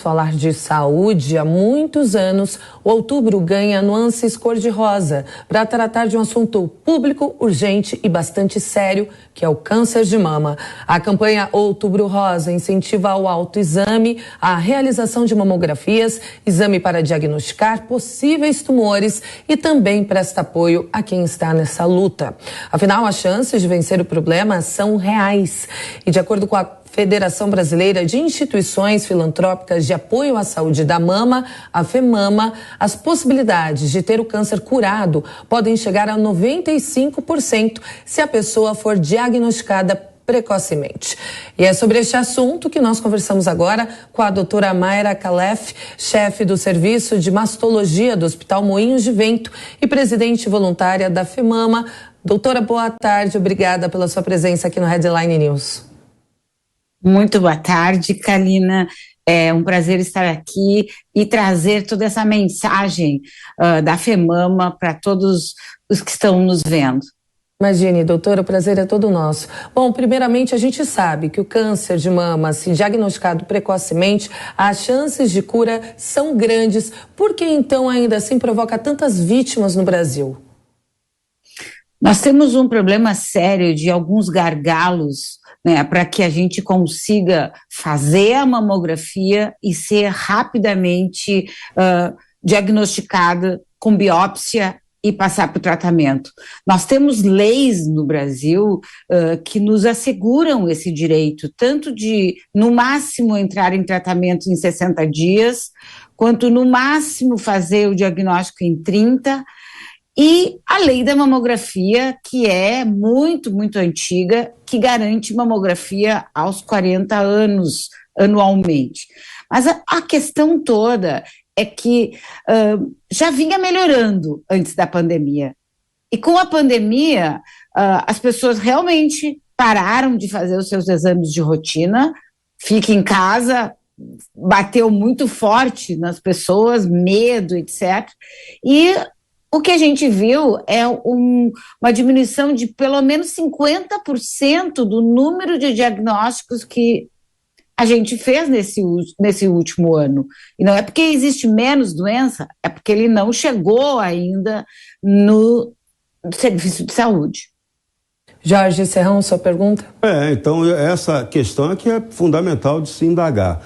Falar de saúde, há muitos anos, o Outubro ganha nuances cor-de-rosa para tratar de um assunto público, urgente e bastante sério, que é o câncer de mama. A campanha Outubro Rosa incentiva o autoexame, a realização de mamografias, exame para diagnosticar possíveis tumores e também presta apoio a quem está nessa luta. Afinal, as chances de vencer o problema são reais. E de acordo com a Federação Brasileira de Instituições Filantrópicas de Apoio à Saúde da Mama, a FEMAMA, as possibilidades de ter o câncer curado podem chegar a 95% se a pessoa for diagnosticada precocemente. E é sobre este assunto que nós conversamos agora com a doutora Mayra Khalef, chefe do Serviço de Mastologia do Hospital Moinhos de Vento e presidente voluntária da FEMAMA. Doutora, boa tarde, obrigada pela sua presença aqui no Headline News. Muito boa tarde, Kalina. É um prazer estar aqui e trazer toda essa mensagem da FEMAMA para todos os que estão nos vendo. Imagine, doutora, o prazer é todo nosso. Bom, primeiramente, a gente sabe que o câncer de mama, se diagnosticado precocemente, as chances de cura são grandes. Por que, então, ainda assim provoca tantas vítimas no Brasil? Nós temos um problema sério de alguns gargalos, né, para que a gente consiga fazer a mamografia e ser rapidamente diagnosticada com biópsia e passar para o tratamento. Nós temos leis no Brasil que nos asseguram esse direito, tanto de, no máximo, entrar em tratamento em 60 dias, quanto, no máximo, fazer o diagnóstico em 30. E a lei da mamografia, que é muito, muito antiga, que garante mamografia aos 40 anos anualmente. Mas a questão toda é que já vinha melhorando antes da pandemia. E com a pandemia, as pessoas realmente pararam de fazer os seus exames de rotina, fica em casa, bateu muito forte nas pessoas, medo, etc. E o que a gente viu é uma diminuição de pelo menos 50% do número de diagnósticos que a gente fez nesse último ano. E não é porque existe menos doença, é porque ele não chegou ainda no serviço de saúde. Jorge Serrão, sua pergunta? Então essa questão é que é fundamental de se indagar.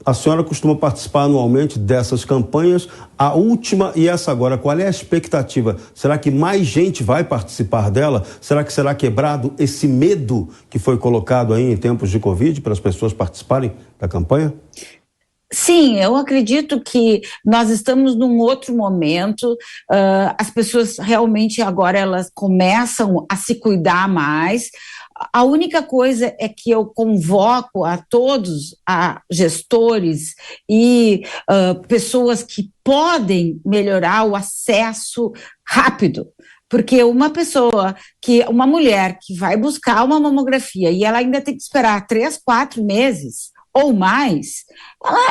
A senhora costuma participar anualmente dessas campanhas, a última e essa agora, qual é a expectativa? Será que mais gente vai participar dela? Será que será quebrado esse medo que foi colocado aí em tempos de Covid para as pessoas participarem da campanha? Sim, eu acredito que nós estamos num outro momento, as pessoas realmente agora elas começam a se cuidar mais. A única coisa é que eu convoco a todos, a gestores e pessoas que podem melhorar o acesso rápido. Porque uma mulher que vai buscar uma mamografia e ela ainda tem que esperar 3, 4 meses ou mais,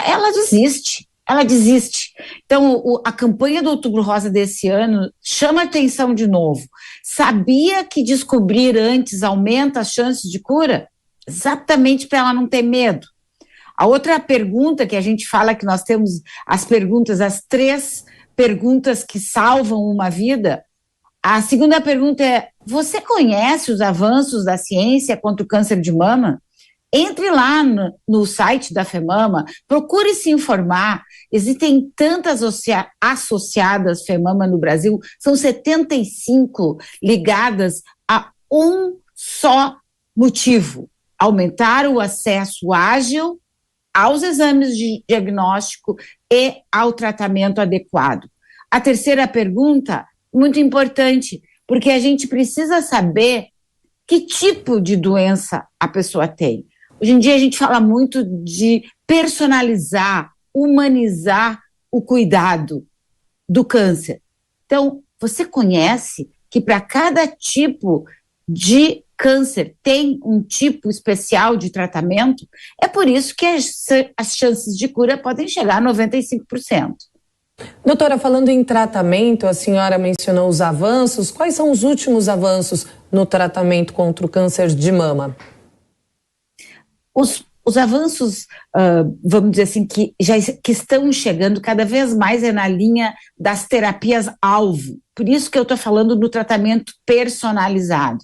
ela desiste. Então, a campanha do Outubro Rosa desse ano chama atenção de novo. Sabia que descobrir antes aumenta as chances de cura? Exatamente para ela não ter medo. A outra pergunta que a gente fala que nós temos as 3 perguntas que salvam uma vida. A segunda pergunta é: você conhece os avanços da ciência contra o câncer de mama? Entre lá no site da FEMAMA, procure se informar. Existem tantas associadas FEMAMA no Brasil, são 75 ligadas a um só motivo: aumentar o acesso ágil aos exames de diagnóstico e ao tratamento adequado. A terceira pergunta, muito importante, porque a gente precisa saber que tipo de doença a pessoa tem. Hoje em dia a gente fala muito de personalizar, humanizar o cuidado do câncer. Então, você conhece que para cada tipo de câncer tem um tipo especial de tratamento? É por isso que as chances de cura podem chegar a 95%. Doutora, falando em tratamento, a senhora mencionou os avanços. Quais são os últimos avanços no tratamento contra o câncer de mama? os avanços, vamos dizer assim, que estão chegando cada vez mais na linha das terapias-alvo. Por isso que eu estou falando do tratamento personalizado.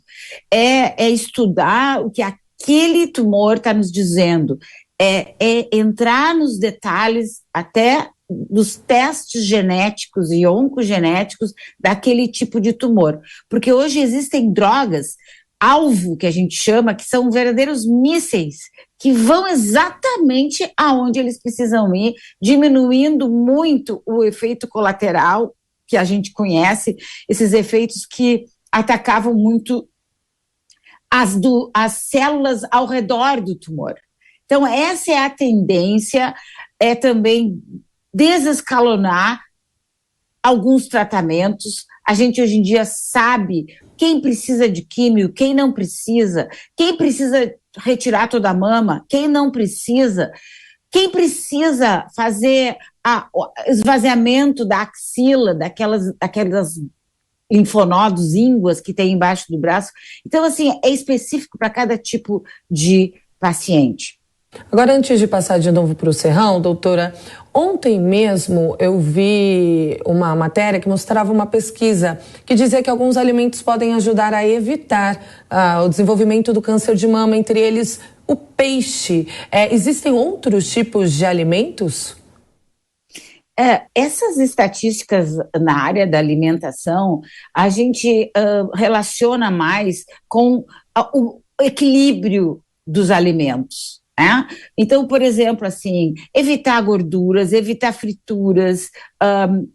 É estudar o que aquele tumor está nos dizendo, é entrar nos detalhes até dos testes genéticos e oncogenéticos daquele tipo de tumor. Porque hoje existem drogas alvo, que a gente chama, que são verdadeiros mísseis, que vão exatamente aonde eles precisam ir, diminuindo muito o efeito colateral que a gente conhece, esses efeitos que atacavam muito as células ao redor do tumor. Então, essa é a tendência, é também desescalonar alguns tratamentos. A gente hoje em dia sabe quem precisa de químio, quem não precisa, quem precisa retirar toda a mama, quem não precisa, quem precisa fazer esvaziamento da axila, daquelas linfonodos, ínguas que tem embaixo do braço. Então, assim, é específico para cada tipo de paciente. Agora, antes de passar de novo para o Serrão, doutora, ontem mesmo eu vi uma matéria que mostrava uma pesquisa que dizia que alguns alimentos podem ajudar a evitar o desenvolvimento do câncer de mama, entre eles o peixe. Existem outros tipos de alimentos? Essas estatísticas na área da alimentação, a gente relaciona mais com o equilíbrio dos alimentos. Então, por exemplo, assim, evitar gorduras, evitar frituras,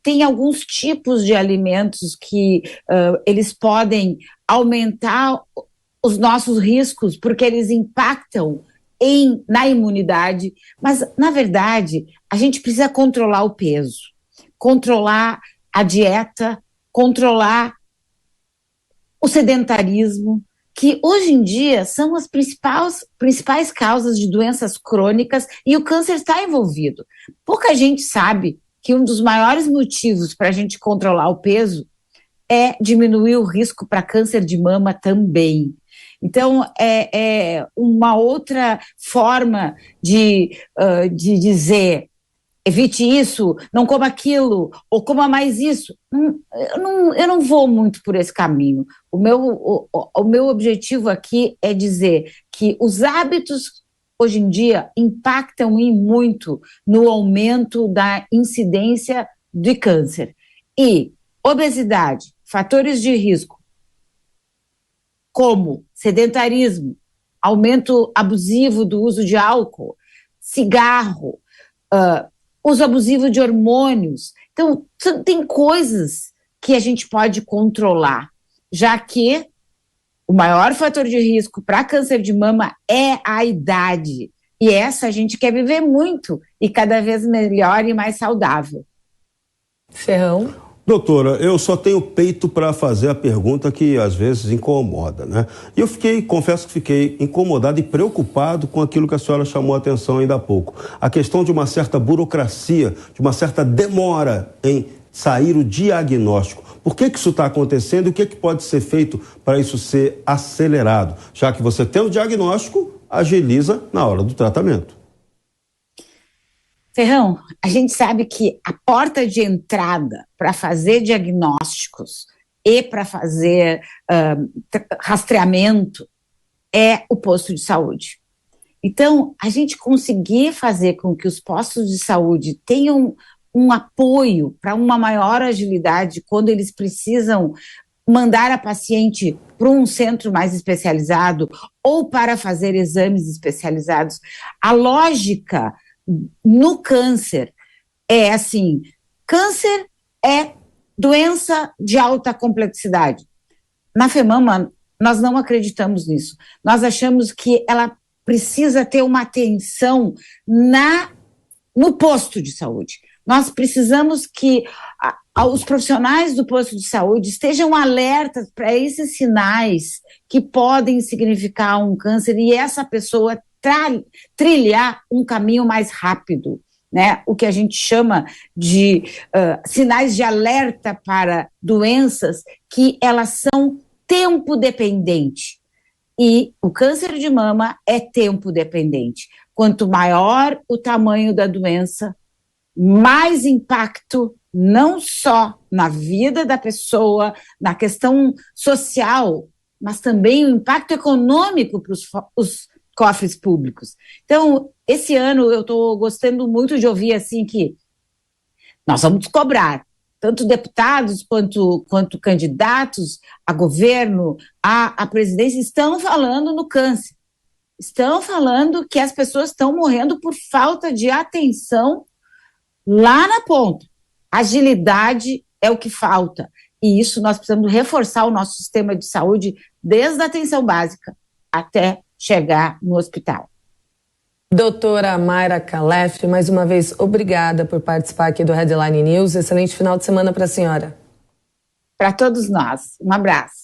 tem alguns tipos de alimentos que eles podem aumentar os nossos riscos, porque eles impactam na imunidade, mas, na verdade, a gente precisa controlar o peso, controlar a dieta, controlar o sedentarismo, que hoje em dia são as principais causas de doenças crônicas, e o câncer está envolvido. Pouca gente sabe que um dos maiores motivos para a gente controlar o peso é diminuir o risco para câncer de mama também. Então, é uma outra forma de dizer: evite isso, não coma aquilo, ou coma mais isso. Eu não vou muito por esse caminho. O meu objetivo aqui é dizer que os hábitos, hoje em dia, impactam muito no aumento da incidência de câncer. E obesidade, fatores de risco, como sedentarismo, aumento abusivo do uso de álcool, cigarro, uso abusivo de hormônios. Então, tem coisas que a gente pode controlar, já que o maior fator de risco para câncer de mama é a idade. E essa a gente quer viver muito e cada vez melhor e mais saudável. Serrão? Doutora, eu só tenho peito para fazer a pergunta que às vezes incomoda, né? E eu confesso que fiquei incomodado e preocupado com aquilo que a senhora chamou a atenção ainda há pouco. A questão de uma certa burocracia, de uma certa demora em sair o diagnóstico. Por que isso está acontecendo e o que pode ser feito para isso ser acelerado? Já que você tem o diagnóstico, agiliza na hora do tratamento. Ferrão, a gente sabe que a porta de entrada para fazer diagnósticos e para fazer rastreamento é o posto de saúde. Então, a gente conseguir fazer com que os postos de saúde tenham um apoio para uma maior agilidade quando eles precisam mandar a paciente para um centro mais especializado ou para fazer exames especializados. A lógica no câncer é assim: câncer é doença de alta complexidade. Na FEMAMA, nós não acreditamos nisso. Nós achamos que ela precisa ter uma atenção no posto de saúde. Nós precisamos que os profissionais do posto de saúde estejam alertas para esses sinais que podem significar um câncer e essa pessoa trilhar um caminho mais rápido, né? O que a gente chama de sinais de alerta para doenças que elas são tempo dependente. E o câncer de mama é tempo dependente. quanto maior o tamanho da doença, mais impacto não só na vida da pessoa, na questão social, mas também o impacto econômico para os cofres públicos. Então, esse ano eu estou gostando muito de ouvir assim que nós vamos cobrar, tanto deputados quanto candidatos a governo, a presidência, estão falando no câncer. Estão falando que as pessoas estão morrendo por falta de atenção lá na ponta. Agilidade é o que falta. E isso nós precisamos reforçar o nosso sistema de saúde desde a atenção básica até chegar no hospital. Doutora Mayra Khalef, mais uma vez, obrigada por participar aqui do Headline News. Excelente final de semana para a senhora. Para todos nós. Um abraço.